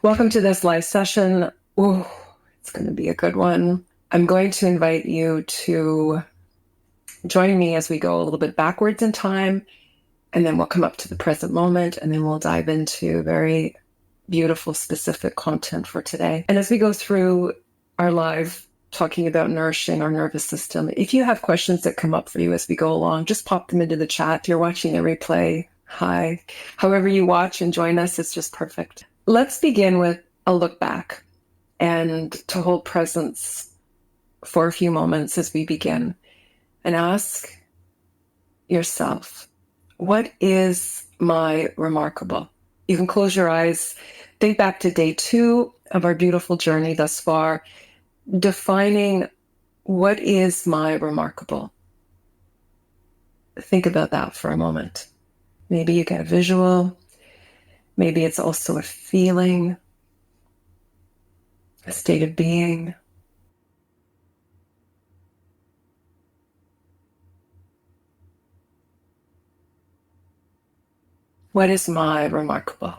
Welcome to this live session. Ooh, it's going to be a good one. I'm going to invite you to join me as we go a little bit backwards in time, and then we'll come up to the present moment, and then we'll dive into very beautiful, specific content for today. And as we go through our live talking about nourishing our nervous system, if you have questions that come up for you as we go along, just pop them into the chat. If you're watching a replay, hi. However you watch and join us, it's just perfect. Let's begin with a look back and to hold presence for a few moments as we begin, and ask yourself, what is my remarkable? You can close your eyes, think back to day 2 of our beautiful journey thus far, defining what is my remarkable. Think about that for a moment. Maybe you get a visual. Maybe it's also a feeling, a state of being. What is my remarkable?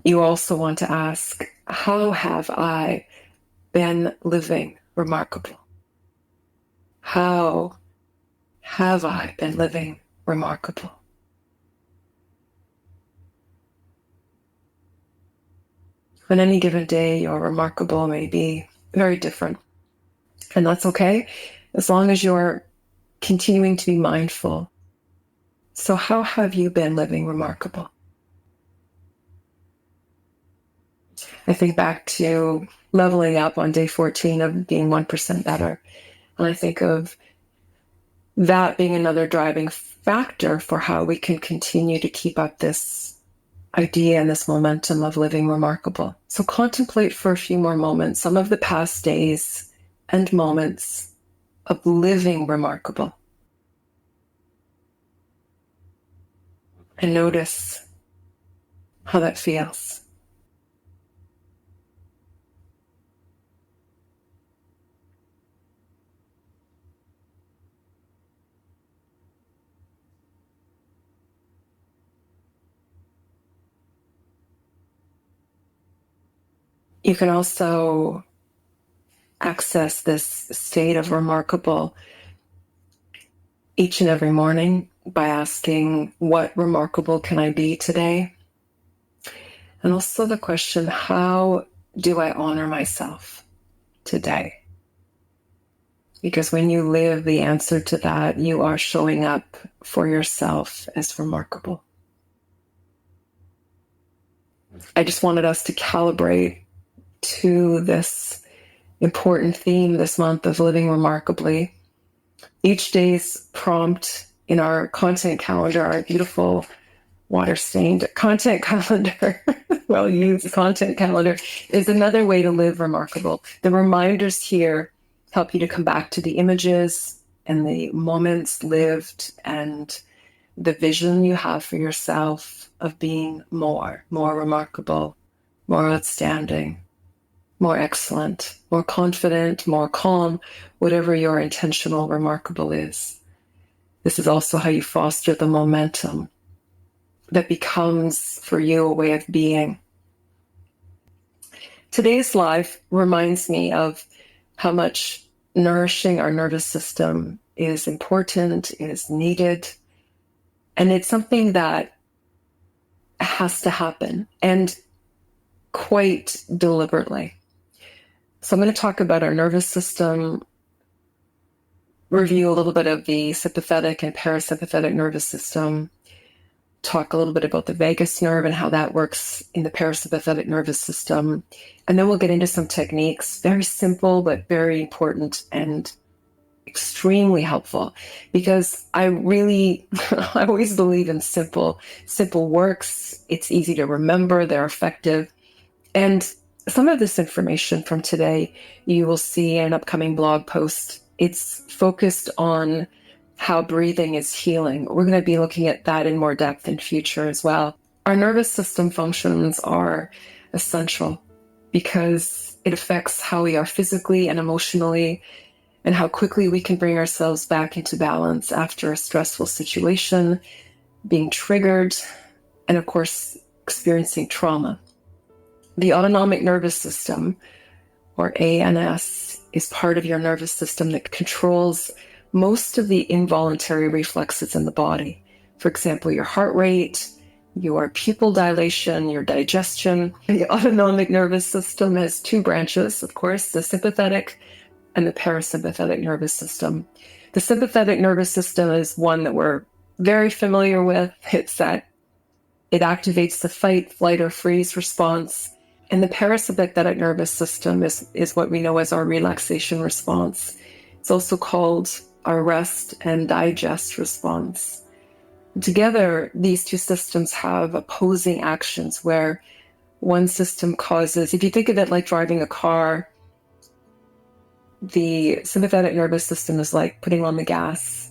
You also want to ask, how have I been living remarkable? How have I been living remarkable? On any given day, your remarkable may be very different. And that's okay, as long as you're continuing to be mindful. So how have you been living remarkable? I think back to leveling up on day 14 of being 1% better. And I think of that being another driving factor for how we can continue to keep up this idea and this momentum of living remarkable. So contemplate for a few more moments some of the past days and moments of living remarkable. And notice how that feels. You can also access this state of remarkable each and every morning by asking, what remarkable can I be today? And also the question, how do I honor myself today? Because when you live the answer to that, you are showing up for yourself as remarkable. I just wanted us to calibrate to this important theme this month of living remarkably. Each day's prompt in our content calendar, our beautiful water-stained content calendar, well-used content calendar, is another way to live remarkable. The reminders here help you to come back to the images and the moments lived and the vision you have for yourself of being more remarkable, more outstanding, more excellent, more confident, more calm, whatever your intentional remarkable is. This is also how you foster the momentum that becomes for you a way of being. Today's live reminds me of how much nourishing our nervous system is important, is needed, and it's something that has to happen, and quite deliberately. So I'm going to talk about our nervous system, review a little bit of the sympathetic and parasympathetic nervous system, talk a little bit about the vagus nerve and how that works in the parasympathetic nervous system. And then we'll get into some techniques, very simple, but very important and extremely helpful, because I always believe in simple. Simple works. It's easy to remember. They're effective. And some of this information from today, you will see in an upcoming blog post. It's focused on how breathing is healing. We're going to be looking at that in more depth in future as well. Our nervous system functions are essential because it affects how we are physically and emotionally, and how quickly we can bring ourselves back into balance after a stressful situation, being triggered, and of course, experiencing trauma. The autonomic nervous system, or ANS, is part of your nervous system that controls most of the involuntary reflexes in the body. For example, your heart rate, your pupil dilation, your digestion. The autonomic nervous system has two branches, of course, the sympathetic and the parasympathetic nervous system. The sympathetic nervous system is one that we're very familiar with. It's that it activates the fight, flight, or freeze response. And the parasympathetic nervous system is what we know as our relaxation response. It's also called our rest and digest response. Together, these two systems have opposing actions where one system causes, if you think of it like driving a car, the sympathetic nervous system is like putting on the gas,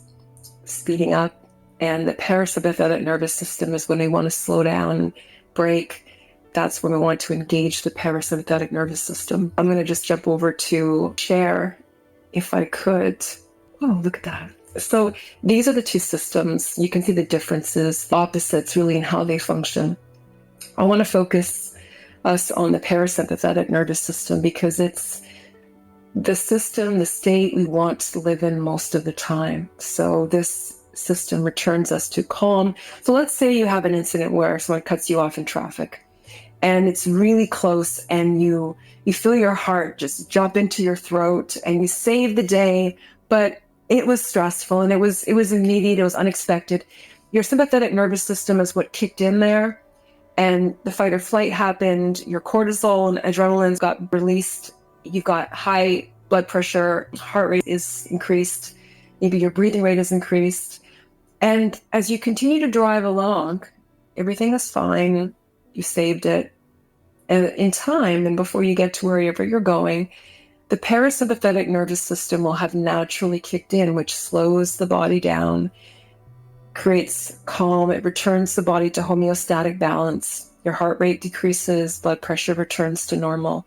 speeding up, and the parasympathetic nervous system is when we want to slow down, brake. That's when we want to engage the parasympathetic nervous system. I'm going to just jump over to share, if I could. Oh, look at that. So these are the two systems. You can see the differences, the opposites really in how they function. I want to focus us on the parasympathetic nervous system because it's the system, the state we want to live in most of the time. So this system returns us to calm. So let's say you have an incident where someone cuts you off in traffic and it's really close and you feel your heart just jump into your throat and you save the day, but it was stressful and it was immediate, it was unexpected. Your sympathetic nervous system is what kicked in there and the fight or flight happened, your cortisol and adrenaline got released, you've got high blood pressure, heart rate is increased, maybe your breathing rate is increased. And as you continue to drive along, everything is fine, you saved it. And in time, and before you get to wherever you're going, the parasympathetic nervous system will have naturally kicked in, which slows the body down, creates calm, it returns the body to homeostatic balance. Your heart rate decreases, blood pressure returns to normal.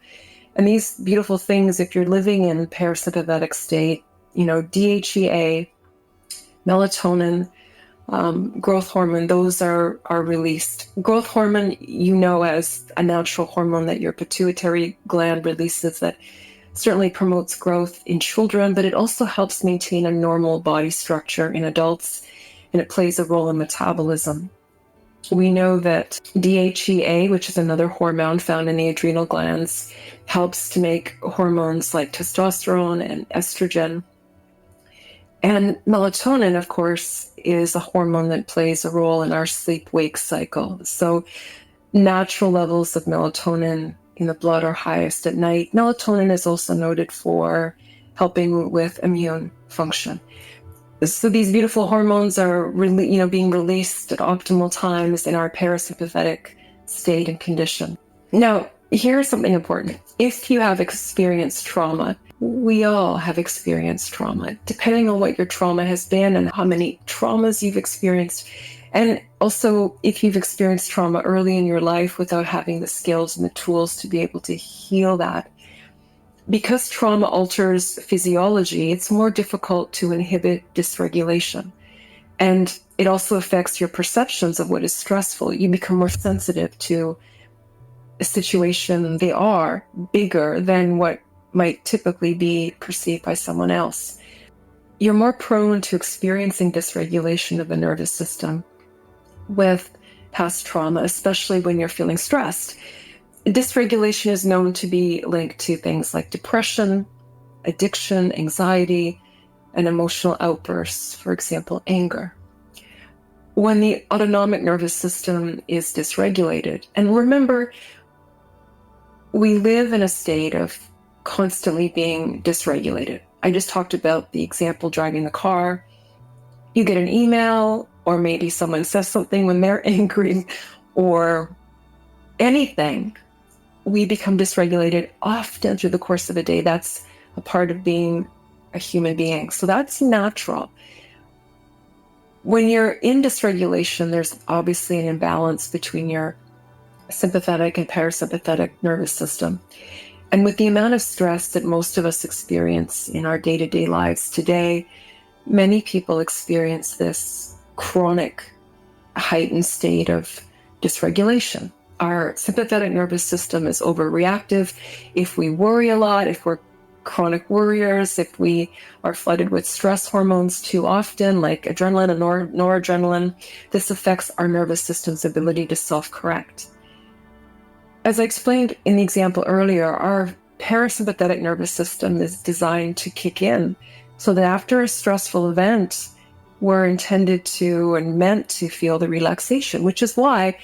And these beautiful things, if you're living in parasympathetic state, DHEA, melatonin, growth hormone, those are released. Growth hormone, as a natural hormone that your pituitary gland releases that certainly promotes growth in children, but it also helps maintain a normal body structure in adults, and it plays a role in metabolism. We know that DHEA, which is another hormone found in the adrenal glands, helps to make hormones like testosterone and estrogen. And melatonin, of course, is a hormone that plays a role in our sleep-wake cycle. So natural levels of melatonin in the blood are highest at night. Melatonin is also noted for helping with immune function. So these beautiful hormones are being released at optimal times in our parasympathetic state and condition. Now, here's something important. If you have experienced trauma, we all have experienced trauma, depending on what your trauma has been and how many traumas you've experienced. And also, if you've experienced trauma early in your life without having the skills and the tools to be able to heal that, because trauma alters physiology, it's more difficult to inhibit dysregulation. And it also affects your perceptions of what is stressful. You become more sensitive to a situation. They are bigger than what might typically be perceived by someone else. You're more prone to experiencing dysregulation of the nervous system with past trauma, especially when you're feeling stressed. Dysregulation is known to be linked to things like depression, addiction, anxiety, and emotional outbursts, for example, anger. When the autonomic nervous system is dysregulated, and remember, we live in a state of constantly being dysregulated. I just talked about the example driving the car. You get an email, or maybe someone says something when they're angry, or anything. We become dysregulated often through the course of a day. That's a part of being a human being. So that's natural. When you're in dysregulation, there's obviously an imbalance between your sympathetic and parasympathetic nervous system. And with the amount of stress that most of us experience in our day-to-day lives today, many people experience this chronic heightened state of dysregulation. Our sympathetic nervous system is overreactive. If we worry a lot, if we're chronic worriers, if we are flooded with stress hormones too often, like adrenaline and noradrenaline, this affects our nervous system's ability to self-correct. As I explained in the example earlier, our parasympathetic nervous system is designed to kick in so that after a stressful event, we're intended to and meant to feel the relaxation, which is why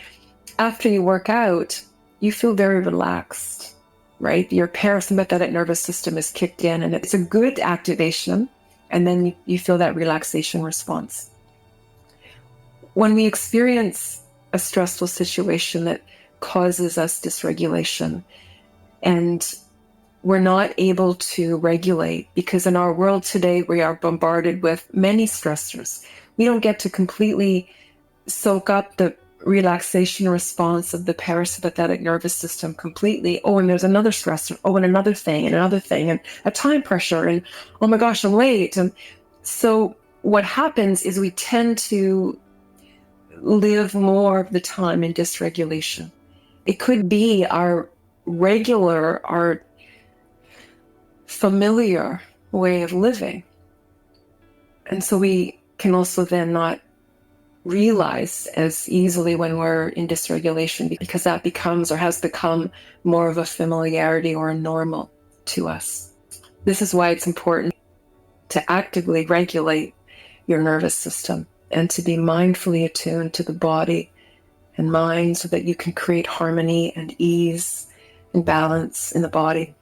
after you work out, you feel very relaxed, right? Your parasympathetic nervous system is kicked in and it's a good activation, and then you feel that relaxation response. When we experience a stressful situation that causes us dysregulation and we're not able to regulate, because in our world today, we are bombarded with many stressors. We don't get to completely soak up the relaxation response of the parasympathetic nervous system completely. Oh, and there's another stressor. Oh, and another thing, and a time pressure, and oh my gosh, I'm late. And so what happens is we tend to live more of the time in dysregulation. It could be our regular, our familiar way of living. And so we can also then not realize as easily when we're in dysregulation, because that becomes or has become more of a familiarity or a normal to us. This is why it's important to actively regulate your nervous system and to be mindfully attuned to the body and mind so that you can create harmony and ease and balance in the body.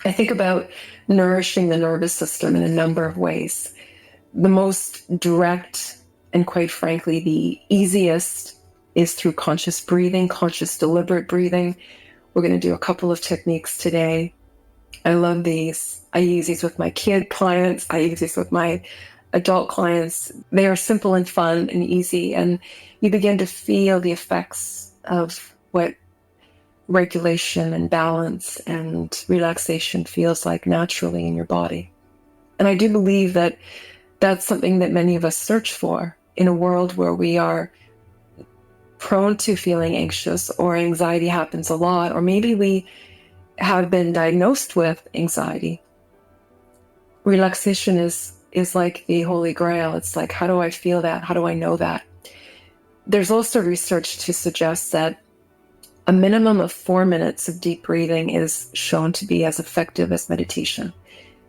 I think about nourishing the nervous system in a number of ways. The most direct and quite frankly, the easiest is through conscious breathing, conscious deliberate breathing. We're going to do a couple of techniques today. I love these. I use these with my kid clients. I use these with my adult clients. They are simple and fun and easy, and you begin to feel the effects of what regulation and balance and relaxation feels like naturally in your body. And I do believe that that's something that many of us search for in a world where we are prone to feeling anxious, or anxiety happens a lot, or maybe we have been diagnosed with anxiety. Relaxation is like the holy grail. It's like, how do I feel that? How do I know that? There's also research to suggest that a minimum of 4 minutes of deep breathing is shown to be as effective as meditation.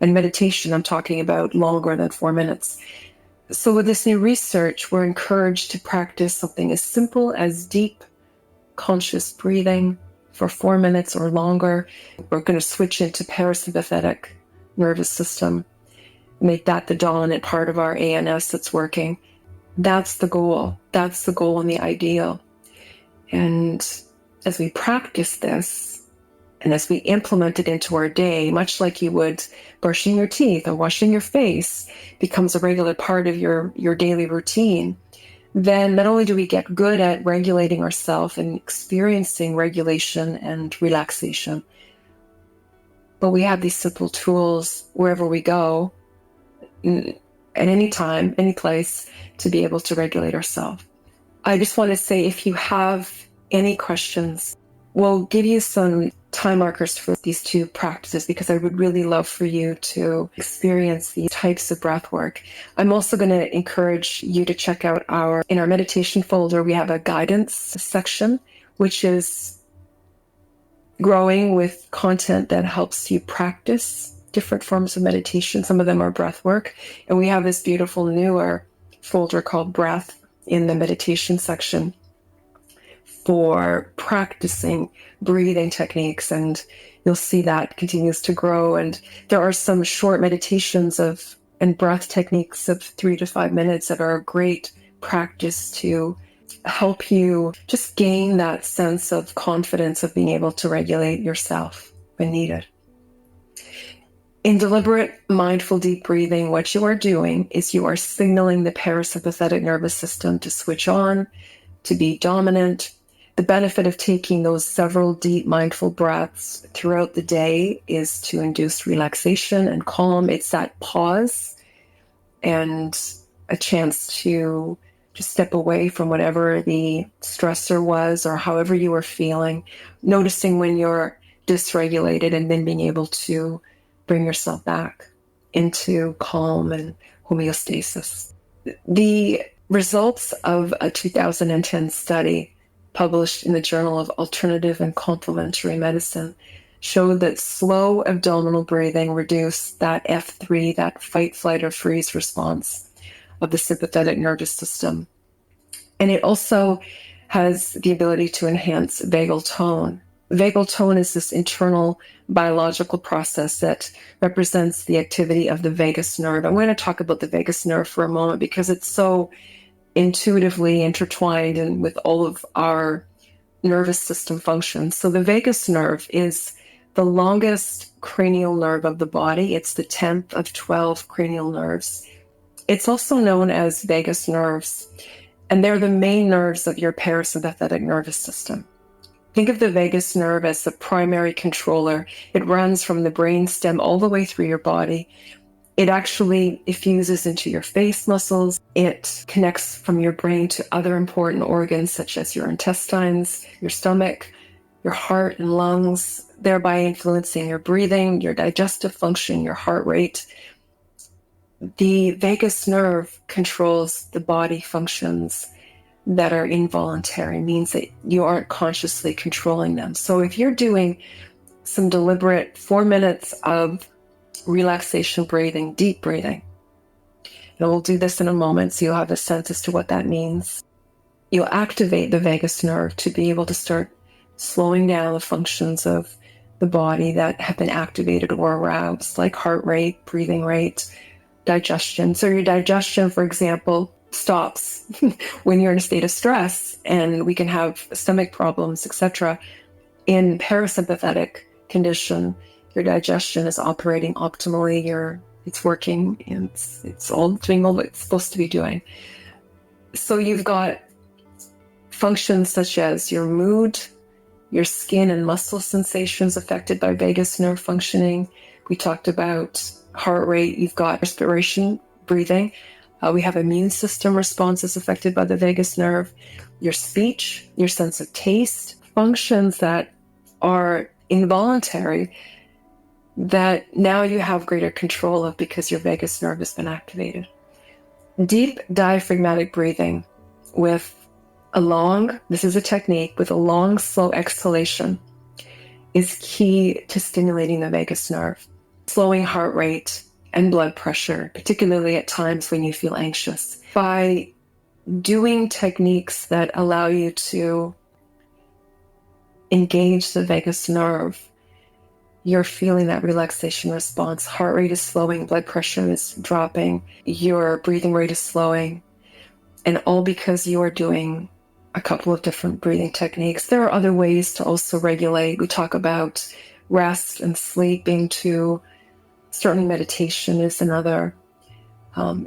And meditation, I'm talking about longer than 4 minutes. So with this new research, we're encouraged to practice something as simple as deep, conscious breathing for 4 minutes or longer. We're going to switch into parasympathetic nervous system, make that the dominant part of our ANS that's working. That's the goal. That's the goal and the ideal. And as we practice this, and as we implement it into our day, much like you would brushing your teeth or washing your face, becomes a regular part of your daily routine, then not only do we get good at regulating ourselves and experiencing regulation and relaxation, but we have these simple tools wherever we go, at any time, any place, to be able to regulate ourselves. I just want to say, if you have any questions, we'll give you some time markers for these two practices, because I would really love for you to experience these types of breath work. I'm also going to encourage you to check out in our meditation folder, we have a guidance section, which is growing with content that helps you practice different forms of meditation. Some of them are breath work. And we have this beautiful newer folder called Breath in the meditation section for practicing breathing techniques, and you'll see that continues to grow. And there are some short meditations and breath techniques of 3 to 5 minutes that are a great practice to help you just gain that sense of confidence of being able to regulate yourself when needed. In deliberate, mindful, deep breathing, what you are doing is you are signaling the parasympathetic nervous system to switch on, to be dominant. The benefit of taking those several deep, mindful breaths throughout the day is to induce relaxation and calm. It's that pause and a chance to Just step away from whatever the stressor was or however you were feeling, noticing when you're dysregulated and then being able to bring yourself back into calm and homeostasis. The results of a 2010 study published in the Journal of Alternative and Complementary Medicine showed that slow abdominal breathing reduced that F3, that fight, flight, or freeze response of the sympathetic nervous system. And it also has the ability to enhance vagal tone. Vagal tone is this internal biological process that represents the activity of the vagus nerve. I'm going to talk about the vagus nerve for a moment because it's so intuitively intertwined and with all of our nervous system functions. So the vagus nerve is the longest cranial nerve of the body. It's the 10th of 12 cranial nerves. It's also known as vagus nerves, and they're the main nerves of your parasympathetic nervous system. Think of the vagus nerve as the primary controller. It runs from the brainstem all the way through your body. It actually diffuses into your face muscles. It connects from your brain to other important organs such as your intestines, your stomach, your heart and lungs, thereby influencing your breathing, your digestive function, your heart rate. The vagus nerve controls the body functions that are involuntary, means that you aren't consciously controlling them. So if you're doing some deliberate 4 minutes of relaxation breathing, deep breathing, and we'll do this in a moment so you'll have a sense as to what that means, you'll activate the vagus nerve to be able to start slowing down the functions of the body that have been activated or aroused, like heart rate, breathing rate, digestion. So your digestion, for example, stops when you're in a state of stress, and we can have stomach problems, etc. In parasympathetic condition, your digestion is operating optimally, it's working, and it's all doing what it's supposed to be doing. So you've got functions such as your mood, your skin and muscle sensations affected by vagus nerve functioning. We talked about heart rate. You've got respiration, breathing. We have immune system responses affected by the vagus nerve. Your speech, your sense of taste, functions that are involuntary that now you have greater control of because your vagus nerve has been activated. Deep diaphragmatic breathing with this is a technique, with a long, slow exhalation is key to stimulating the vagus nerve, slowing heart rate and blood pressure, particularly at times when you feel anxious. By doing techniques that allow you to engage the vagus nerve, you're feeling that relaxation response. Heart rate is slowing, blood pressure is dropping, your breathing rate is slowing, and all because you are doing a couple of different breathing techniques. There are other ways to also regulate. We talk about rest and sleeping too. Certainly meditation is another.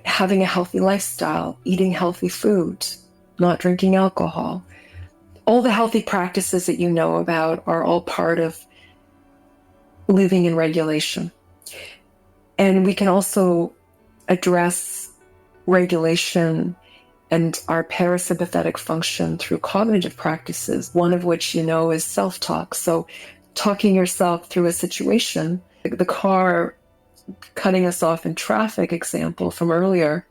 Having a healthy lifestyle, eating healthy food, not drinking alcohol. All the healthy practices that you know about are all part of living in regulation. And we can also address regulation and our parasympathetic function through cognitive practices, one of which is self-talk. So talking yourself through a situation, like the car cutting us off in traffic example from earlier,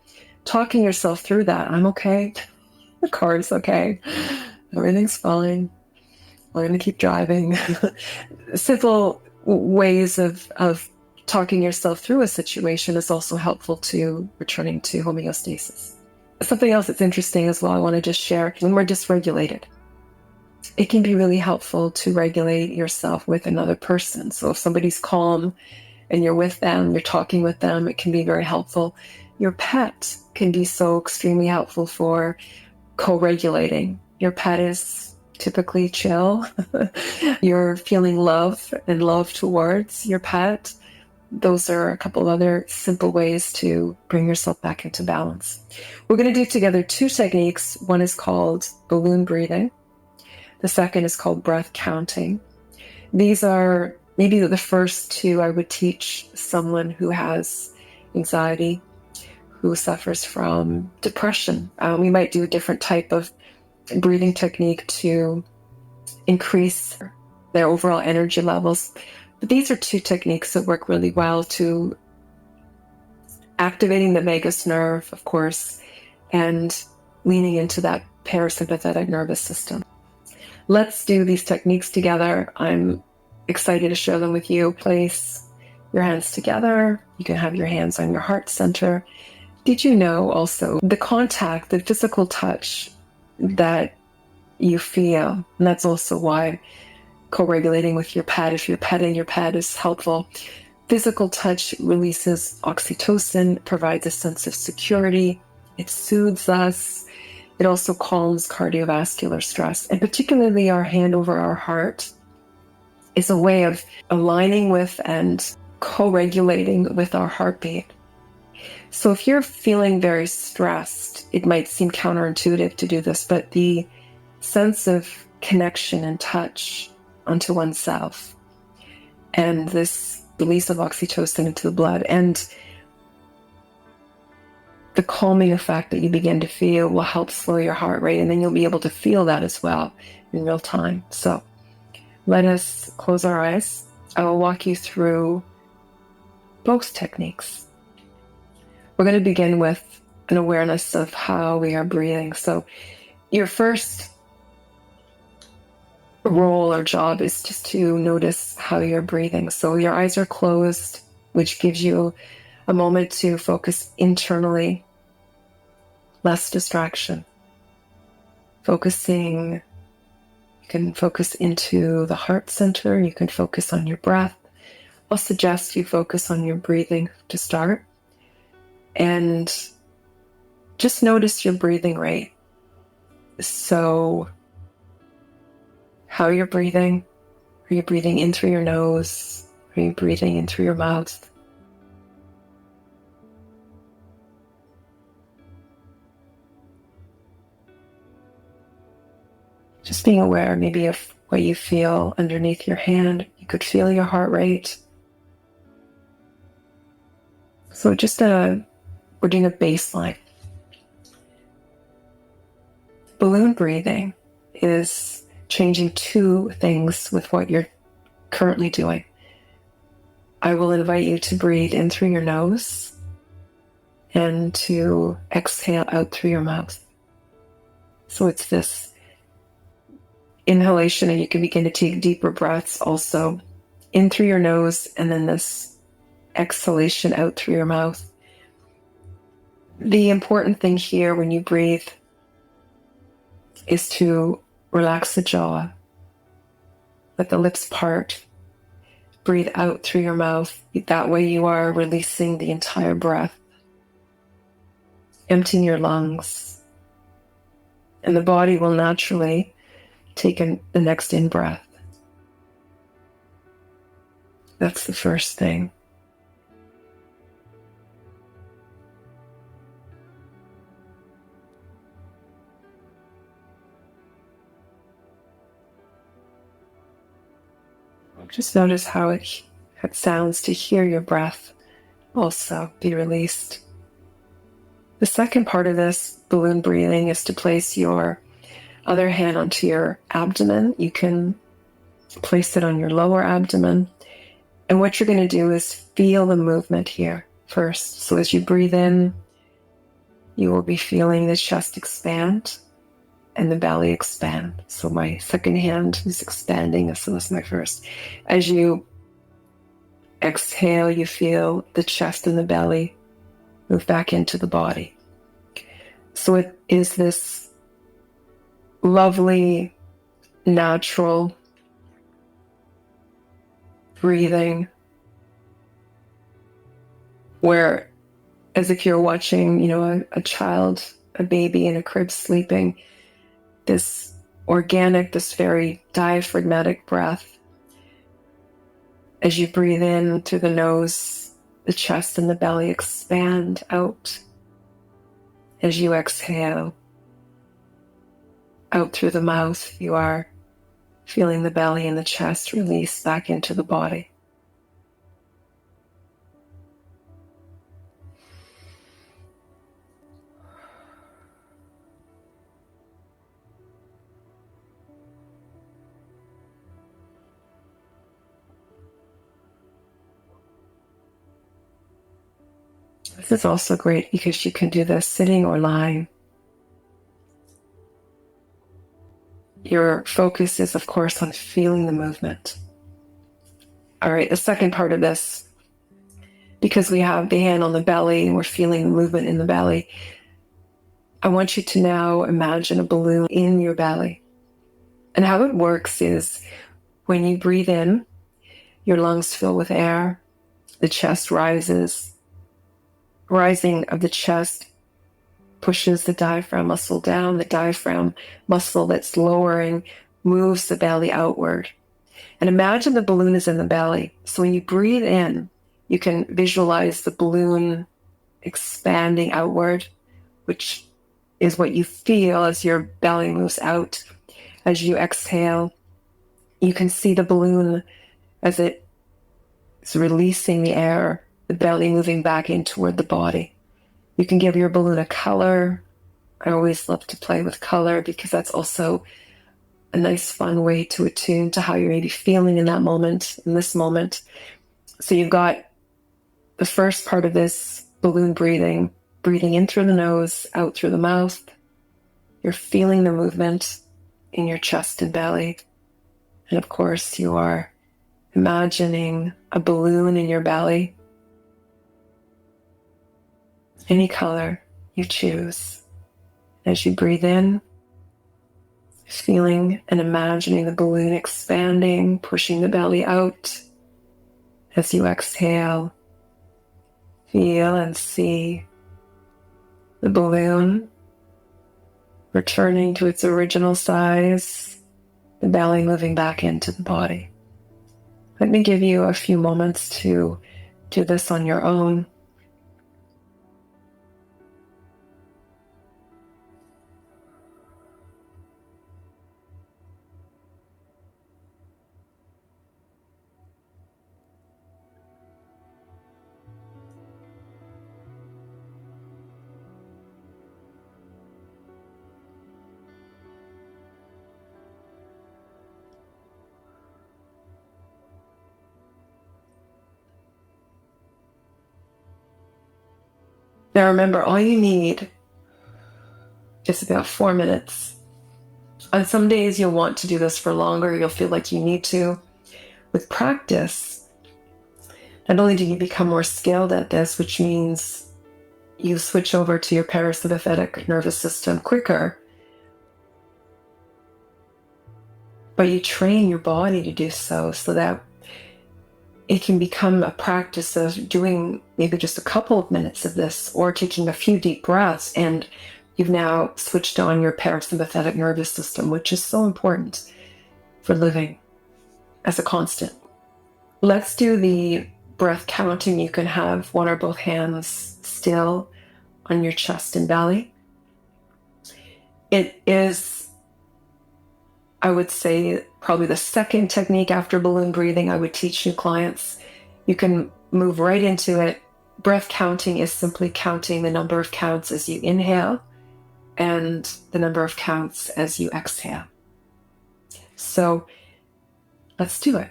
talking yourself through that. I'm okay. The car is okay. Everything's fine. We're going to keep driving. Simple ways of talking yourself through a situation is also helpful to returning to homeostasis. Something else that's interesting as well, I want to just share, when we're dysregulated, it can be really helpful to regulate yourself with another person. So if somebody's calm and you're with them, you're talking with them, it can be very helpful. Your pet can be so extremely helpful for co-regulating. Your pet is typically chill. You're feeling love and love towards your pet. Those are a couple of other simple ways to bring yourself back into balance. We're going to do together two techniques. One is called balloon breathing. The second is called breath counting. These are maybe the first two I would teach someone who has anxiety, who suffers from depression. We might do a different type of breathing technique to increase their overall energy levels. But these are two techniques that work really well to activating the vagus nerve, of course, and leaning into that parasympathetic nervous system. Let's do these techniques together. I'm excited to share them with you. Place your hands together. You can have your hands on your heart center. Did you know also the contact, the physical touch that you feel, and that's also why co-regulating with your pet, if you're petting your pet, is helpful. Physical touch releases oxytocin, provides a sense of security. It soothes us. It also calms cardiovascular stress. And particularly our hand over our heart is a way of aligning with and co-regulating with our heartbeat. So if you're feeling very stressed, it might seem counterintuitive to do this, but the sense of connection and touch onto oneself and this release of oxytocin into the blood and the calming effect that you begin to feel will help slow your heart rate, and then you'll be able to feel that as well in real time. So let us close our eyes. I will walk you through both techniques. We're going to begin with an awareness of how we are breathing. So your first role or job is just to notice how you're breathing. So your eyes are closed, which gives you a moment to focus internally, less distraction. You can focus into the heart center, you can focus on your breath. I'll suggest you focus on your breathing to start. And just notice your breathing rate. So how you're breathing. Are you breathing in through your nose? Are you breathing in through your mouth? Just being aware maybe of what you feel underneath your hand. You could feel your heart rate. So we're doing a baseline. Balloon breathing is changing two things with what you're currently doing. I will invite you to breathe in through your nose and to exhale out through your mouth. So it's this inhalation, and you can begin to take deeper breaths also in through your nose, and then this exhalation out through your mouth. The important thing here when you breathe is to relax the jaw, let the lips part, breathe out through your mouth. That way you are releasing the entire breath, emptying your lungs, and the body will naturally take the next in-breath. That's the first thing. Just notice how it sounds to hear your breath also be released. The second part of this balloon breathing is to place your other hand onto your abdomen. You can place it on your lower abdomen. And what you're going to do is feel the movement here first. So as you breathe in, you will be feeling the chest expand and the belly expand. So my second hand is expanding, so that's my first. As you exhale, you feel the chest and the belly move back into the body. So it is this lovely, natural breathing where, as if you're watching, a child, a baby in a crib sleeping, this organic, this very diaphragmatic breath. As you breathe in through the nose, the chest and the belly expand out. As you exhale out through the mouth, you are feeling the belly and the chest release back into the body. This is also great because you can do this sitting or lying. Your focus is, of course, on feeling the movement. All right, the second part of this, because we have the hand on the belly and we're feeling the movement in the belly, I want you to now imagine a balloon in your belly. And how it works is when you breathe in, your lungs fill with air, the chest rises. Rising of the chest pushes the diaphragm muscle down. The diaphragm muscle that's lowering moves the belly outward. And imagine the balloon is in the belly. So when you breathe in, you can visualize the balloon expanding outward, which is what you feel as your belly moves out. As you exhale, you can see the balloon as it's releasing the air, the belly moving back in toward the body. You can give your balloon a color. I always love to play with color because that's also a nice, fun way to attune to how you're maybe feeling in that moment, in this moment. So you've got the first part of this balloon breathing in through the nose, out through the mouth. You're feeling the movement in your chest and belly. And of course, you are imagining a balloon in your belly. Any color you choose. As you breathe in, feeling and imagining the balloon expanding, pushing the belly out. As you exhale, feel and see the balloon returning to its original size, the belly moving back into the body. Let me give you a few moments to do this on your own. Now remember, all you need is about 4 minutes. On some days you'll want to do this for longer, you'll feel like you need to. With practice, not only do you become more skilled at this, which means you switch over to your parasympathetic nervous system quicker, but you train your body to do so that it can become a practice of doing maybe just a couple of minutes of this or taking a few deep breaths, and you've now switched on your parasympathetic nervous system, which is so important for living as a constant. Let's do the breath counting. You can have one or both hands still on your chest and belly. It is, I would say, probably the second technique after balloon breathing I would teach new clients. You can move right into it. Breath counting is simply counting the number of counts as you inhale and the number of counts as you exhale. So let's do it.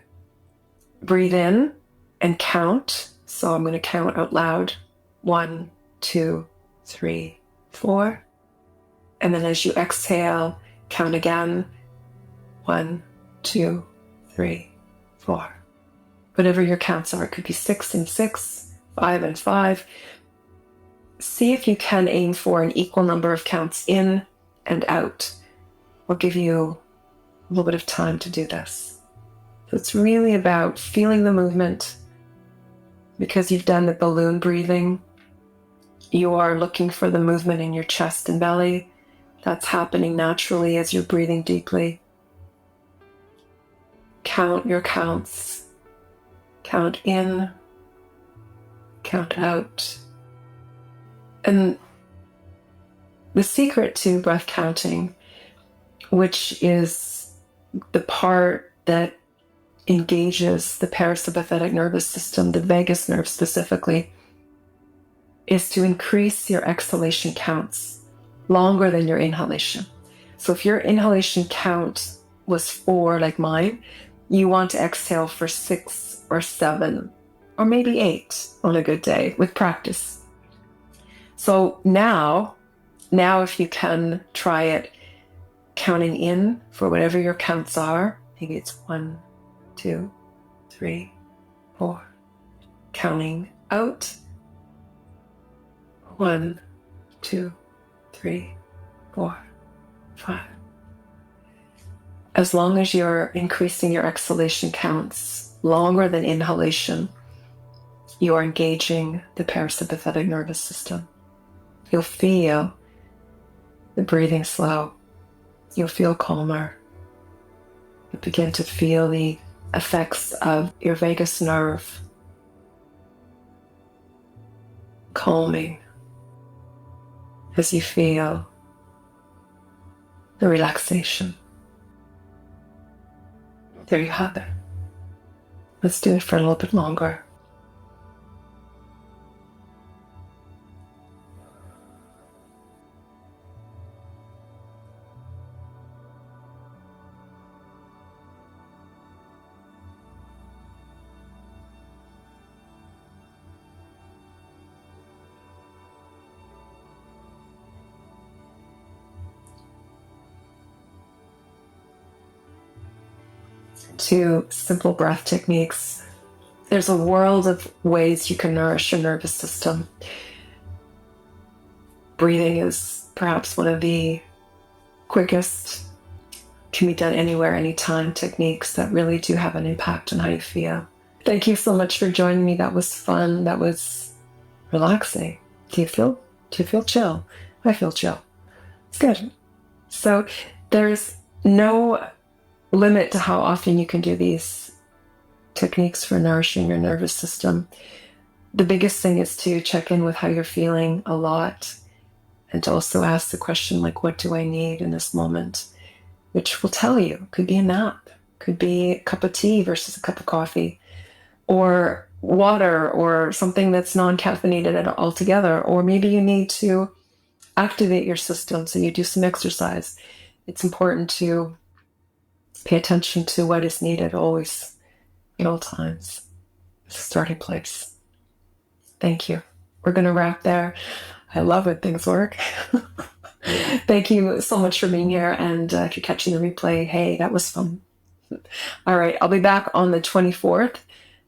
Breathe in and count. So I'm going to count out loud. 1, 2, 3, 4. And then as you exhale, count again. 1, 2, 3, 4. Whatever your counts are, it could be 6 and 6, 5 and 5. See if you can aim for an equal number of counts in and out. We'll give you a little bit of time to do this. So it's really about feeling the movement. Because you've done the balloon breathing, you are looking for the movement in your chest and belly. That's happening naturally as you're breathing deeply. Count your counts. Count in, count out. And the secret to breath counting, which is the part that engages the parasympathetic nervous system, the vagus nerve specifically, is to increase your exhalation counts longer than your inhalation. So if your inhalation count was 4, like mine, you want to exhale for 6 or 7 or maybe 8 on a good day with practice. So now if you can, try it counting in for whatever your counts are. Maybe it's 1, 2, 3, 4. Counting out. 1, 2, 3, 4, 5. As long as you're increasing your exhalation counts longer than inhalation, you are engaging the parasympathetic nervous system. You'll feel the breathing slow. You'll feel calmer. You begin to feel the effects of your vagus nerve calming as you feel the relaxation. There you have it. Let's do it for a little bit longer. To simple breath techniques. There's a world of ways you can nourish your nervous system. Breathing is perhaps one of the quickest, can be done anywhere, anytime techniques that really do have an impact on how you feel. Thank you so much for joining me. That was fun. That was relaxing. Do you feel chill? I feel chill. It's good. So there's no limit to how often you can do these techniques for nourishing your nervous system. The biggest thing is to check in with how you're feeling a lot, and to also ask the question, like, what do I need in this moment? Which will tell you. Could be a nap, could be a cup of tea versus a cup of coffee, or water, or something that's non-caffeinated altogether, or maybe you need to activate your system, so you do some exercise. It's important to pay attention to what is needed always, at all times. It's a starting place. Thank you. We're going to wrap there. I love when things work. Thank you so much for being here. And if you're catching the replay, hey, that was fun. All right, I'll be back on the 24th.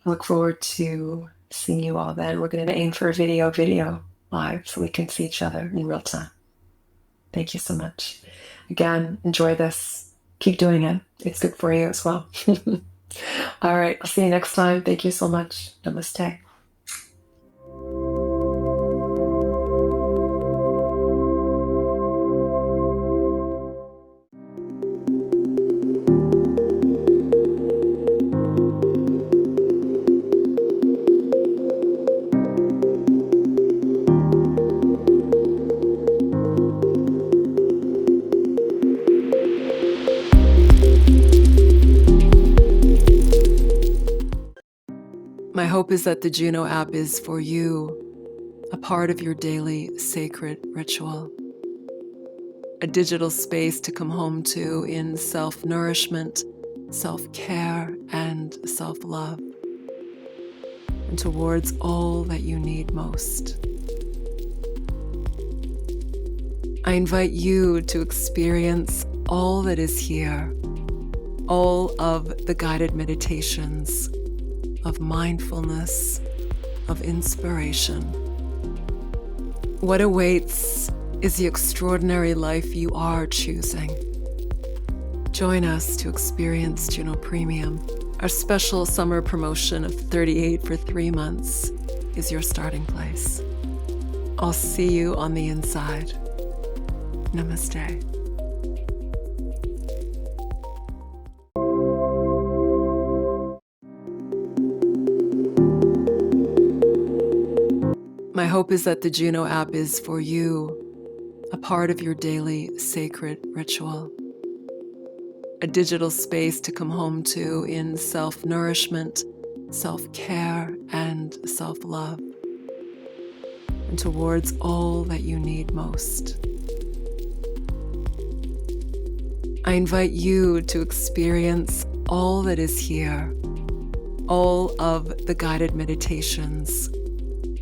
I look forward to seeing you all then. We're going to aim for a video live so we can see each other in real time. Thank you so much. Again, enjoy this. Keep doing it. It's good for you as well. All right. I'll see you next time. Thank you so much. Namaste. My hope is that the Juno app is for you, a part of your daily sacred ritual, a digital space to come home to in self-nourishment, self-care, and self-love, and towards all that you need most. I invite you to experience all that is here, all of the guided meditations, of mindfulness, of inspiration. What awaits is the extraordinary life you are choosing. Join us to experience Juno Premium. Our special summer promotion of 38 for 3 months is your starting place. I'll see you on the inside. Namaste. My hope is that the Juno app is for you, a part of your daily sacred ritual, a digital space to come home to in self-nourishment, self-care, and self-love, and towards all that you need most. I invite you to experience all that is here, all of the guided meditations,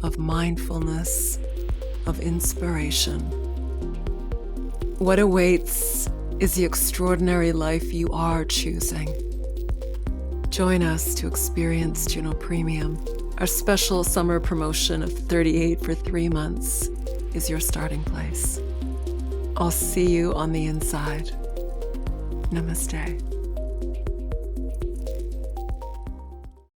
of mindfulness, of inspiration. What awaits is the extraordinary life you are choosing. Join us to experience Juno Premium. Our special summer promotion of 38 for 3 months is your starting place. I'll see you on the inside. Namaste.